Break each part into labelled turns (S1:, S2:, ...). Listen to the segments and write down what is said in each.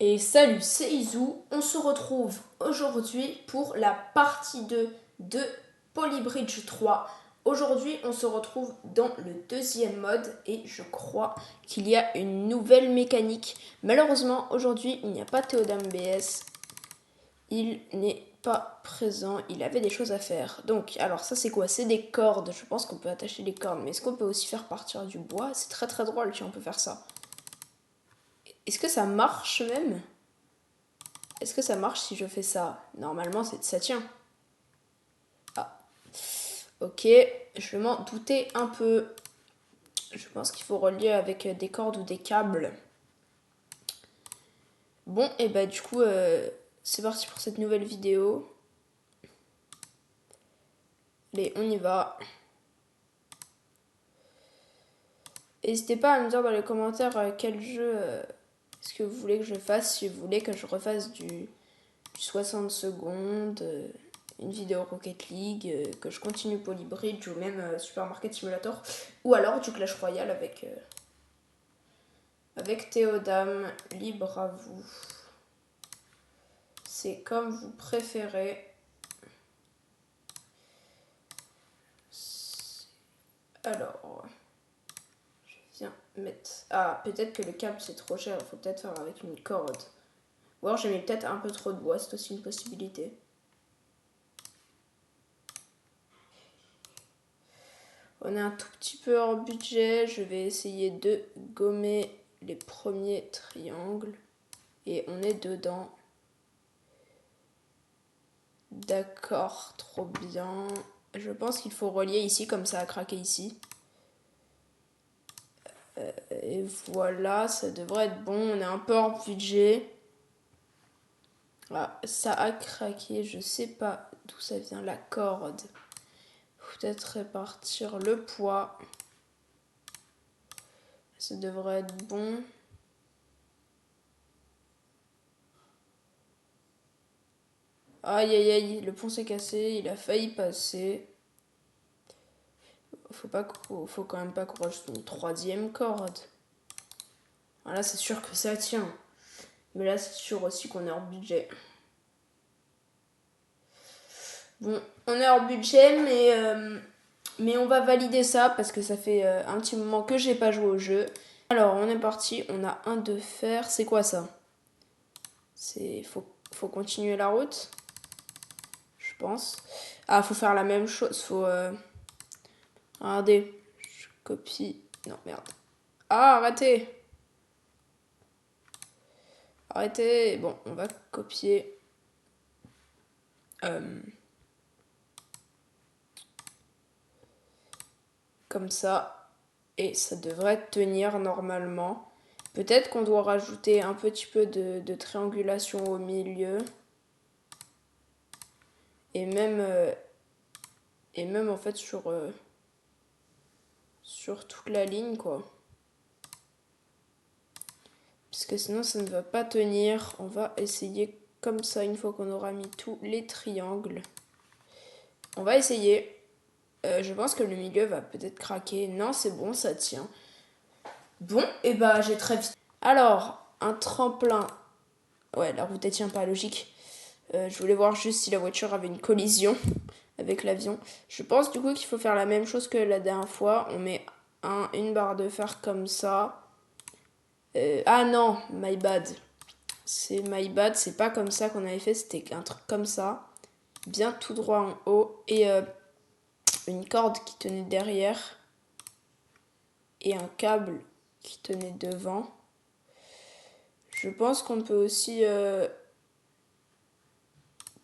S1: Et salut, c'est Izou. On se retrouve aujourd'hui pour la partie 2 de Polybridge 3. Aujourd'hui, on se retrouve dans le deuxième mode et je crois qu'il y a une nouvelle mécanique. Malheureusement, aujourd'hui, il n'y a pas Théodame BS. Il n'est pas présent, il avait des choses à faire. Donc, alors ça c'est quoi? C'est des cordes. Je pense qu'on peut attacher des cordes, mais est-ce qu'on peut aussi faire partir du bois? C'est très très drôle si on peut faire ça. Est-ce que ça marche même? Est-ce que ça marche si je fais ça? Normalement, ça tient. Ah, ok, je m'en doutais un peu. Je pense qu'il faut relier avec des cordes ou des câbles. Bon, et bah du coup, c'est parti pour cette nouvelle vidéo. Allez, on y va. N'hésitez pas à me dire dans les commentaires quel jeu est-ce que vous voulez que je fasse. Si vous voulez que je refasse du 60 secondes, une vidéo Rocket League, que je continue Polybridge ou même Supermarket Simulator, ou alors du Clash Royale avec Théodame. Libre à vous. C'est comme vous préférez. Alors, je viens mettre... Ah, peut-être que le câble c'est trop cher, il faut peut-être faire avec une corde. Ou alors j'ai mis peut-être un peu trop de bois, c'est aussi une possibilité. On est un tout petit peu hors budget, je vais essayer de gommer les premiers triangles. Et on est dedans. D'accord, trop bien. Je pense qu'il faut relier ici, comme ça a craqué ici. Et voilà, ça devrait être bon. On est un peu hors budget. Ah, ça a craqué, je sais pas d'où ça vient la corde. Peut-être répartir le poids. Ça devrait être bon. Aïe aïe aïe, le pont s'est cassé, il a failli passer. Faut quand même pas qu'on rajoute une troisième corde. Là, c'est sûr que ça tient. Mais là, c'est sûr aussi qu'on est hors budget. Bon, on est hors budget, mais on va valider ça parce que ça fait un petit moment que j'ai pas joué au jeu. Alors, on est parti. On a un de fer. C'est quoi ça? Faut continuer la route, je pense. Ah, faut faire la même chose. Regardez, je copie. Non, merde. Ah, arrêtez. Arrêtez. Bon, on va copier. Comme ça. Et ça devrait tenir normalement. Peut-être qu'on doit rajouter un petit peu de triangulation au milieu. Et même en fait sur toute la ligne, quoi. Parce que sinon ça ne va pas tenir. On va essayer comme ça une fois qu'on aura mis tous les triangles. On va essayer. Je pense que le milieu va peut-être craquer. Non, c'est bon, ça tient. Bon, et bah j'ai très vite. Alors, un tremplin. Ouais, la route elle tient pas, logique. Je voulais voir juste si la voiture avait une collision avec l'avion. Je pense du coup qu'il faut faire la même chose que la dernière fois. On met une barre de fer comme ça. Ah non, my bad. C'est my bad, c'est pas comme ça qu'on avait fait, c'était un truc comme ça. Bien tout droit en haut. Et une corde qui tenait derrière. Et un câble qui tenait devant. Je pense qu'on peut aussi...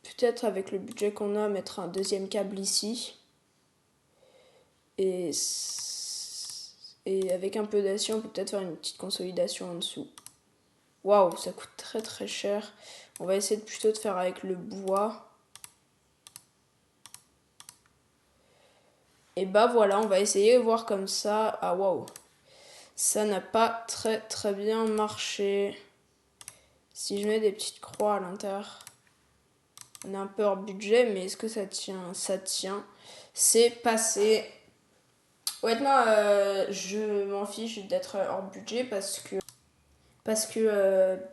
S1: peut-être avec le budget qu'on a, mettre un deuxième câble ici. Et avec un peu d'acier, on peut peut-être faire une petite consolidation en dessous. Waouh, ça coûte très très cher. On va essayer plutôt de faire avec le bois. Et bah voilà, on va essayer de voir comme ça. Ah waouh, ça n'a pas très très bien marché. Si je mets des petites croix à l'intérieur, on est un peu hors budget, mais est-ce que ça tient? Ça tient. C'est passé. Honnêtement, je m'en fiche d'être hors budget parce que parce que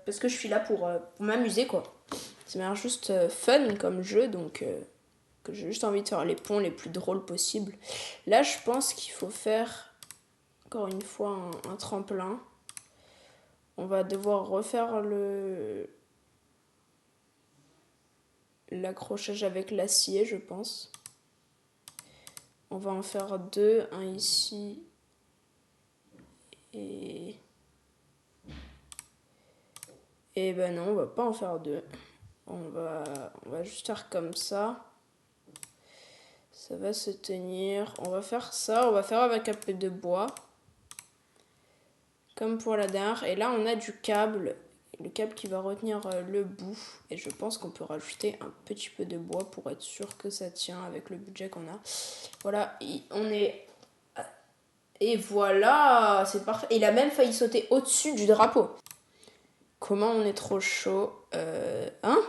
S1: je suis là pour m'amuser, quoi. Ça m'a l'air juste fun comme jeu, donc que j'ai juste envie de faire les ponts les plus drôles possibles. Là, je pense qu'il faut faire, encore une fois, un tremplin. On va devoir refaire l'accrochage avec l'acier, je pense. On va en faire deux, un ici et... Et ben non, on va pas en faire deux. On va juste faire comme ça. Ça va se tenir. On va faire ça. On va faire avec un peu de bois. Comme pour la dernière. Et là, on a du câble. Le câble qui va retenir le bout. Et je pense qu'on peut rajouter un petit peu de bois pour être sûr que ça tient avec le budget qu'on a. Voilà, on est... Et voilà, c'est parfait. Il a même failli sauter au-dessus du drapeau. Comment on est trop chaud. Hein?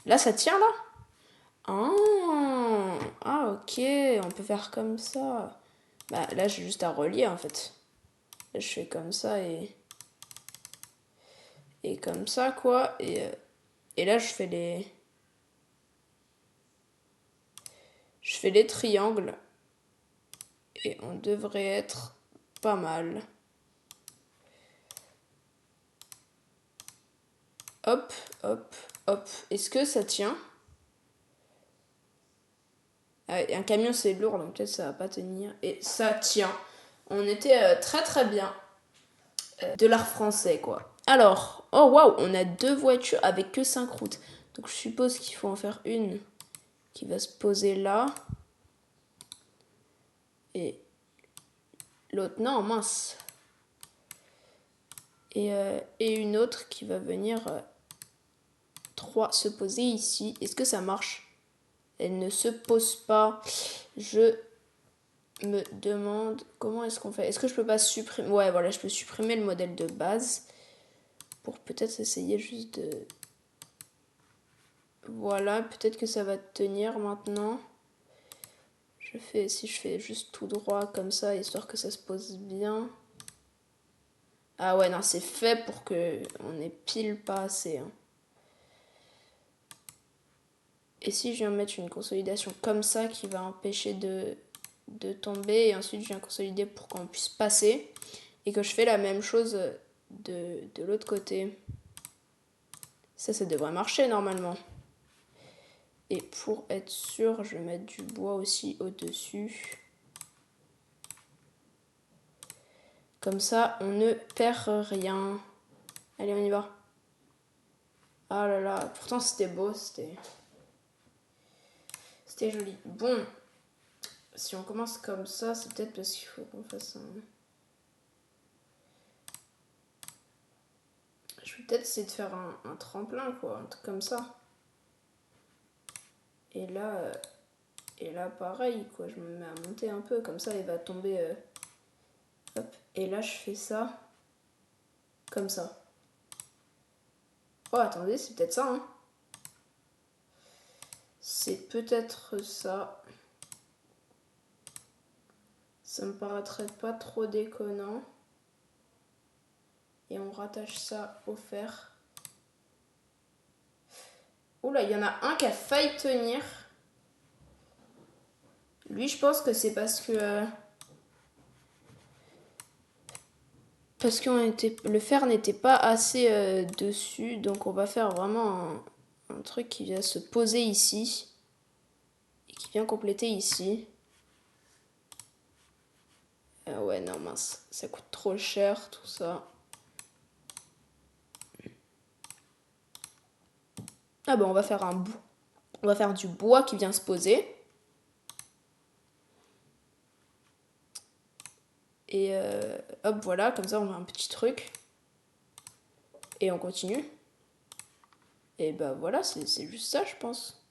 S1: Là, ça tient, là? Ah, ok, on peut faire comme ça. Bah, là, j'ai juste à relier, en fait. Là, je fais comme ça et comme ça, quoi. Et là, je fais les triangles. Et on devrait être pas mal. Hop, hop, hop. Est-ce que ça tient? Un camion, c'est lourd, donc peut-être ça va pas tenir. Et ça tient. On était très très bien. De l'art français, quoi. Alors, oh waouh, on a deux voitures avec que 5 routes. Donc je suppose qu'il faut en faire une qui va se poser là. Et l'autre, non, mince. Et une autre qui va venir 3 se poser ici. Est-ce que ça marche? Elle ne se pose pas. Je me demande comment est-ce qu'on fait. Est-ce que je peux pas supprimer? Ouais, voilà, je peux supprimer le modèle de base pour peut-être essayer juste de... Voilà, peut-être que ça va tenir maintenant. Si je fais juste tout droit comme ça, histoire que ça se pose bien. Ah ouais, non, c'est fait pour que on ait pile pas assez. Hein. Et si je viens mettre une consolidation comme ça qui va empêcher de tomber, et ensuite je viens consolider pour qu'on puisse passer, et que je fais la même chose de l'autre côté. Ça devrait marcher normalement. Et pour être sûr, je vais mettre du bois aussi au-dessus. Comme ça, on ne perd rien. Allez, on y va. Ah là là, pourtant c'était beau, c'était joli. Bon, si on commence comme ça, c'est peut-être parce qu'il faut qu'on fasse un... Je vais peut-être essayer de faire un tremplin, quoi, un truc comme ça. Et là pareil, quoi, je me mets à monter un peu, comme ça il va tomber... Hop, et là je fais ça, comme ça. Oh, attendez, c'est peut-être ça, hein. C'est peut-être ça. Ça me paraîtrait pas trop déconnant. Et on rattache ça au fer. Oula, il y en a un qui a failli tenir. Lui, je pense que c'est parce que le fer n'était pas assez dessus. Donc on va faire vraiment un truc qui vient se poser ici. Et qui vient compléter ici. Ah ouais, non, mince. Ça coûte trop cher, tout ça. Ah bah on va faire un bout. On va faire du bois qui vient se poser. Et hop, voilà, comme ça on a un petit truc. Et on continue. Et bah voilà, c'est juste ça, je pense.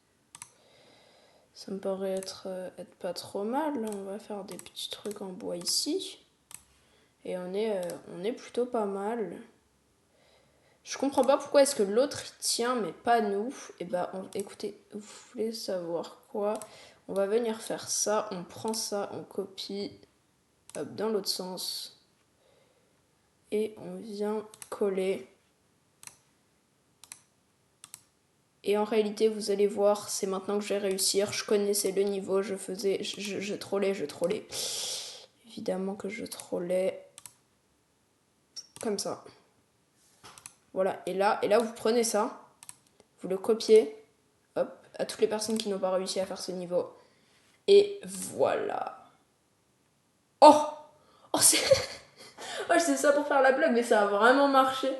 S1: Ça me paraît être pas trop mal. On va faire des petits trucs en bois ici. Et on est plutôt pas mal. Je comprends pas pourquoi est-ce que l'autre il tient mais pas nous. Et bah écoutez, vous voulez savoir quoi? On va venir faire ça. On prend ça, on copie. Hop, dans l'autre sens. et on vient coller. Et en réalité, vous allez voir, c'est maintenant que je vais réussir. Je connaissais le niveau, je trollais. Évidemment que je trollais. Comme ça. Voilà, et là, vous prenez ça, vous le copiez, hop, à toutes les personnes qui n'ont pas réussi à faire ce niveau. Et voilà. Oh, oh c'est oh, c'est ça pour faire la blague, mais ça a vraiment marché.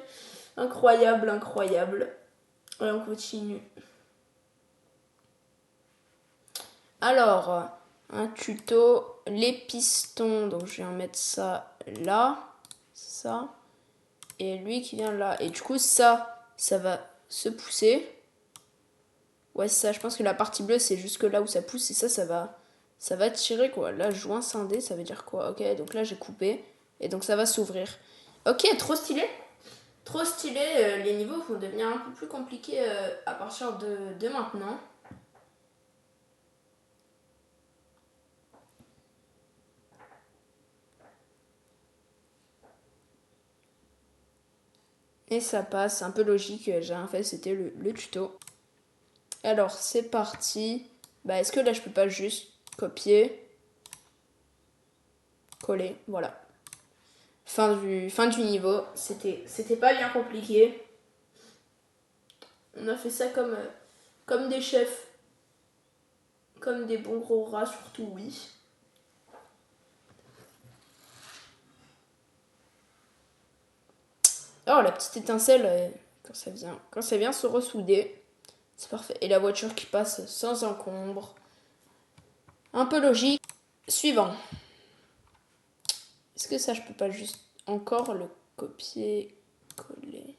S1: Incroyable, incroyable. Et on continue. Alors, un tuto, les pistons. Donc je vais en mettre ça là, ça. Et lui qui vient là. Et du coup, ça va se pousser. Ouais, c'est ça. Je pense que la partie bleue, c'est jusque là où ça pousse. Et ça va tirer, quoi. Là, joint scindé, ça veut dire quoi? Ok, donc là, j'ai coupé. Et donc, ça va s'ouvrir. Ok, trop stylé. Trop stylé. Les niveaux vont devenir un peu plus compliqués à partir de maintenant. Et ça passe, c'est un peu logique. J'ai rien fait, c'était le tuto. Alors, c'est parti. Bah, est-ce que là, je peux pas juste copier, coller, voilà. Fin du niveau. C'était pas bien compliqué. On a fait ça comme des chefs. Comme des bons gros rats, surtout, oui. Oh, la petite étincelle, quand ça vient se ressouder, c'est parfait. Et la voiture qui passe sans encombre. Un peu logique. Suivant. Est-ce que ça, je peux pas juste encore le copier-coller?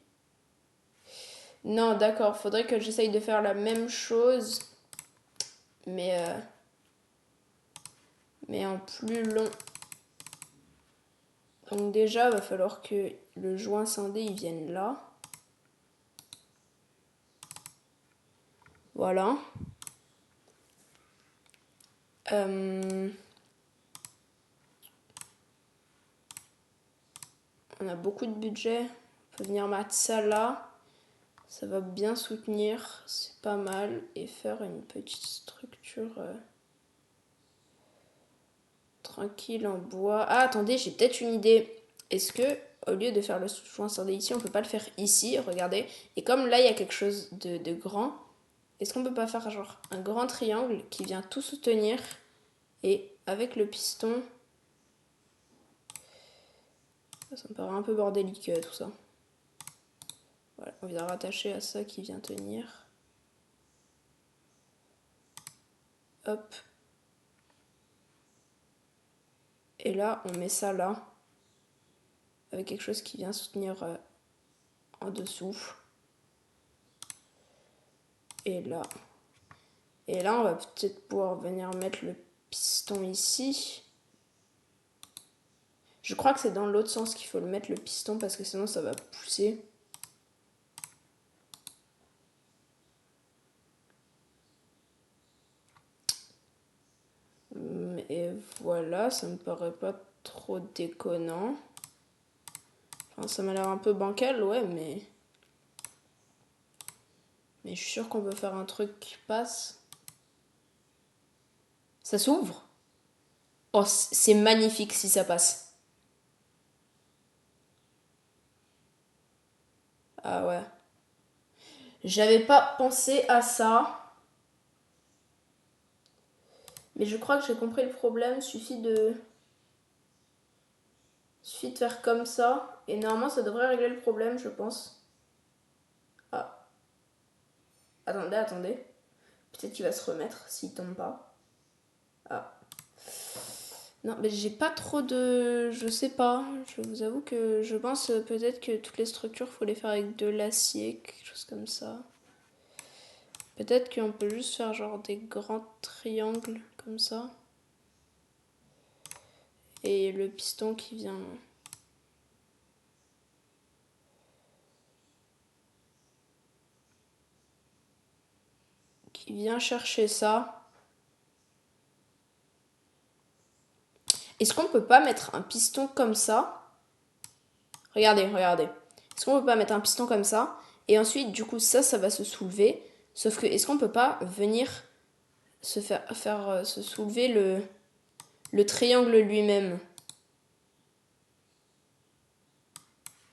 S1: Non, d'accord. Faudrait que j'essaye de faire la même chose. Mais en plus long. Donc déjà, il va falloir que le joint scindé, il vienne là. Voilà. On a beaucoup de budget. On peut venir mettre ça là. Ça va bien soutenir. C'est pas mal. Et faire une petite structure tranquille en bois. Ah, attendez, j'ai peut-être une idée. Est-ce que, au lieu de faire le joint scindé ici, on peut pas le faire ici? Regardez. Et comme là, il y a quelque chose de grand, est-ce qu'on peut pas faire genre un grand triangle qui vient tout soutenir? Et avec le piston, ça me paraît un peu bordélique tout ça. Voilà, on vient rattacher à ça qui vient tenir. Hop. Et là, on met ça là. Avec quelque chose qui vient soutenir en dessous. Et là. Et là, on va peut-être pouvoir venir mettre le piston ici. Je crois que c'est dans l'autre sens qu'il faut le mettre, le piston, parce que sinon ça va pousser. Et voilà, ça me paraît pas trop déconnant. Enfin, ça m'a l'air un peu bancal, ouais, mais je suis sûre qu'on peut faire un truc qui passe. Ça s'ouvre? Oh, c'est magnifique si ça passe. Ah ouais. J'avais pas pensé à ça. Mais je crois que j'ai compris le problème. Suffit de faire comme ça. Et normalement, ça devrait régler le problème, je pense. Ah. Attendez. Peut-être qu'il va se remettre s'il tombe pas. Ah. Non, mais j'ai pas trop de... Je sais pas. Je vous avoue que je pense peut-être que toutes les structures, faut les faire avec de l'acier, quelque chose comme ça. Peut-être qu'on peut juste faire genre des grands triangles comme ça. Et le piston qui vient... qui vient chercher ça. Est-ce qu'on peut pas mettre un piston comme ça? Regardez, regardez. Est-ce qu'on peut pas mettre un piston comme ça? Et ensuite, du coup, ça va se soulever. Sauf que, est-ce qu'on peut pas venir se soulever le triangle lui-même?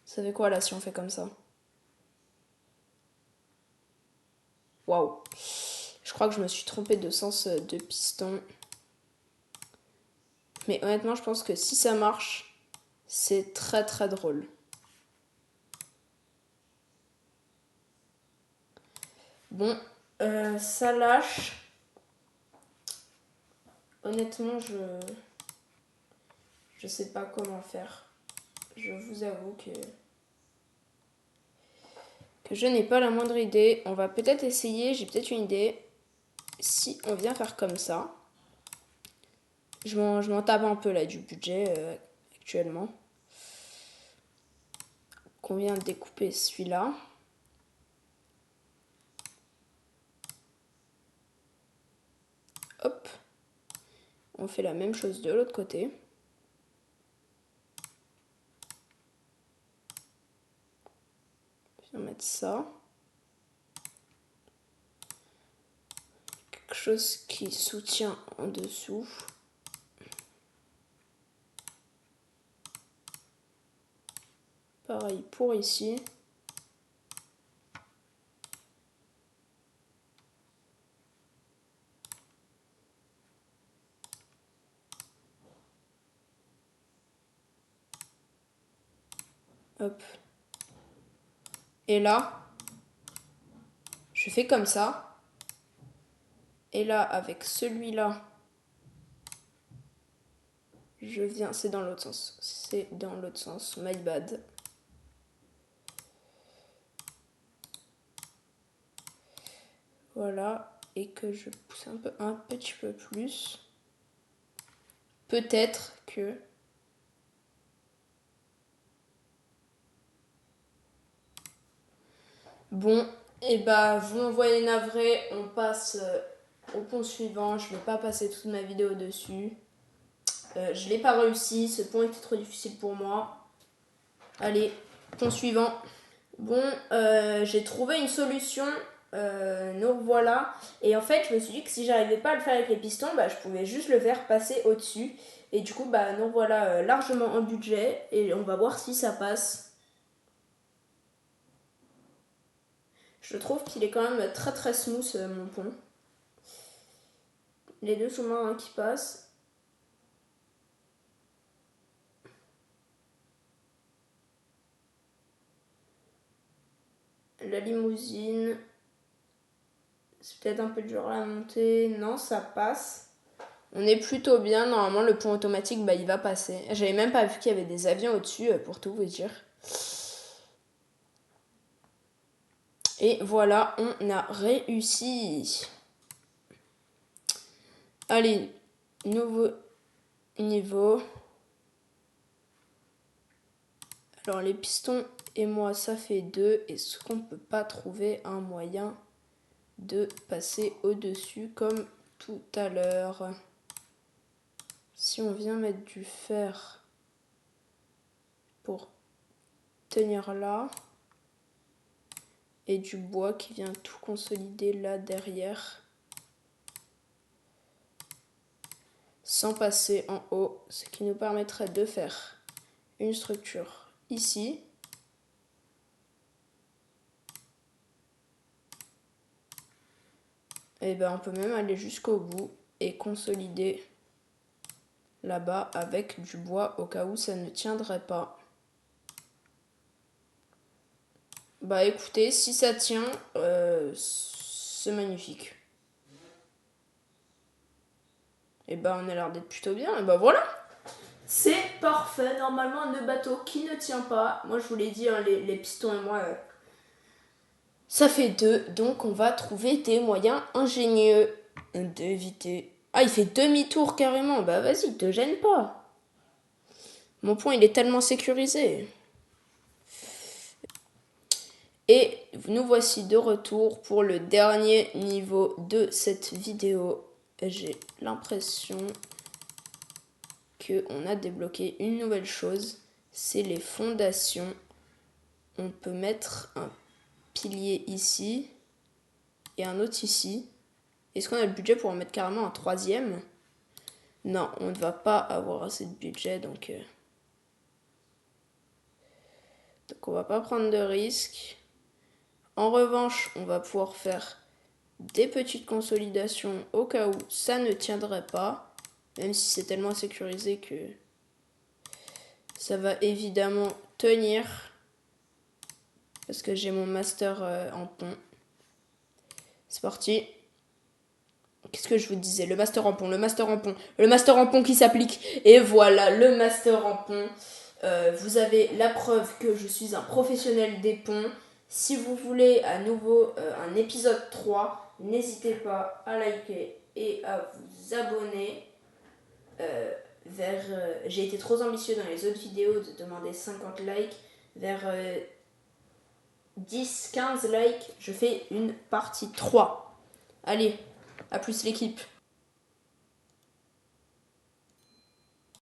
S1: Ça fait quoi là si on fait comme ça? Waouh. Je crois que je me suis trompée de sens de piston. Mais honnêtement, je pense que si ça marche, c'est très très drôle. Bon, ça lâche. Honnêtement, je sais pas comment faire. Je vous avoue que je n'ai pas la moindre idée. On va peut-être essayer, j'ai peut-être une idée. Si on vient faire comme ça, je m'en tape un peu là du budget actuellement. Qu'on vient de découper celui-là. Hop. On fait la même chose de l'autre côté. On va mettre ça. Quelque chose qui soutient en dessous. Pareil pour ici. Hop. Et là, je fais comme ça. Et là, avec celui-là, je viens... C'est dans l'autre sens. C'est dans l'autre sens. My bad. Voilà. Et que je pousse un petit peu plus. Peut-être que... Bon, et bah, vous m'envoyez navré. On passe au pont suivant. Je vais pas passer toute ma vidéo dessus. Je l'ai pas réussi. Ce pont était trop difficile pour moi. Allez, pont suivant. Bon, j'ai trouvé une solution. Nous revoilà. Et en fait, je me suis dit que si j'arrivais pas à le faire avec les pistons, bah, je pouvais juste le faire passer au-dessus. Et du coup, bah, nous revoilà largement en budget. Et on va voir si ça passe. Je trouve qu'il est quand même très très smooth, mon pont. Les deux sous-marins qui passent. La limousine. C'est peut-être un peu dur à la monter. Non, ça passe. On est plutôt bien. Normalement, le pont automatique, bah, il va passer. J'avais même pas vu qu'il y avait des avions au-dessus, pour tout vous dire. Et voilà, on a réussi. Allez, nouveau niveau. Alors, les pistons et moi, ça fait 2. Est-ce qu'on ne peut pas trouver un moyen de passer au-dessus comme tout à l'heure? Si on vient mettre du fer pour tenir là et du bois qui vient tout consolider là derrière sans passer en haut, ce qui nous permettrait de faire une structure ici et ben on peut même aller jusqu'au bout et consolider là-bas avec du bois au cas où ça ne tiendrait pas. Bah écoutez, si ça tient, c'est magnifique. Et bah on a l'air d'être plutôt bien, et bah voilà. C'est parfait, normalement un bateau qui ne tient pas. Moi je vous l'ai dit, hein, les pistons et moi, ça fait 2, donc on va trouver des moyens ingénieux d'éviter. Ah, il fait demi-tour carrément, bah vas-y, te gêne pas. Mon point il est tellement sécurisé. Et nous voici de retour pour le dernier niveau de cette vidéo. J'ai l'impression qu'on a débloqué une nouvelle chose. c'est les fondations. On peut mettre un pilier ici et un autre ici. Est-ce qu'on a le budget pour en mettre carrément un troisième? Non, on ne va pas avoir assez de budget, donc on va pas prendre de risques. En revanche, on va pouvoir faire des petites consolidations au cas où ça ne tiendrait pas, même si c'est tellement sécurisé que ça va évidemment tenir, parce que j'ai mon master en pont. C'est parti. Qu'est-ce que je vous disais? Le master en pont, le master en pont, le master en pont qui s'applique. Et voilà, le master en pont. Vous avez la preuve que je suis un professionnel des ponts. Si vous voulez à nouveau un épisode 3, n'hésitez pas à liker et à vous abonner. J'ai été trop ambitieux dans les autres vidéos de demander 50 likes. Vers 10-15 likes, je fais une partie 3. Allez, à plus l'équipe.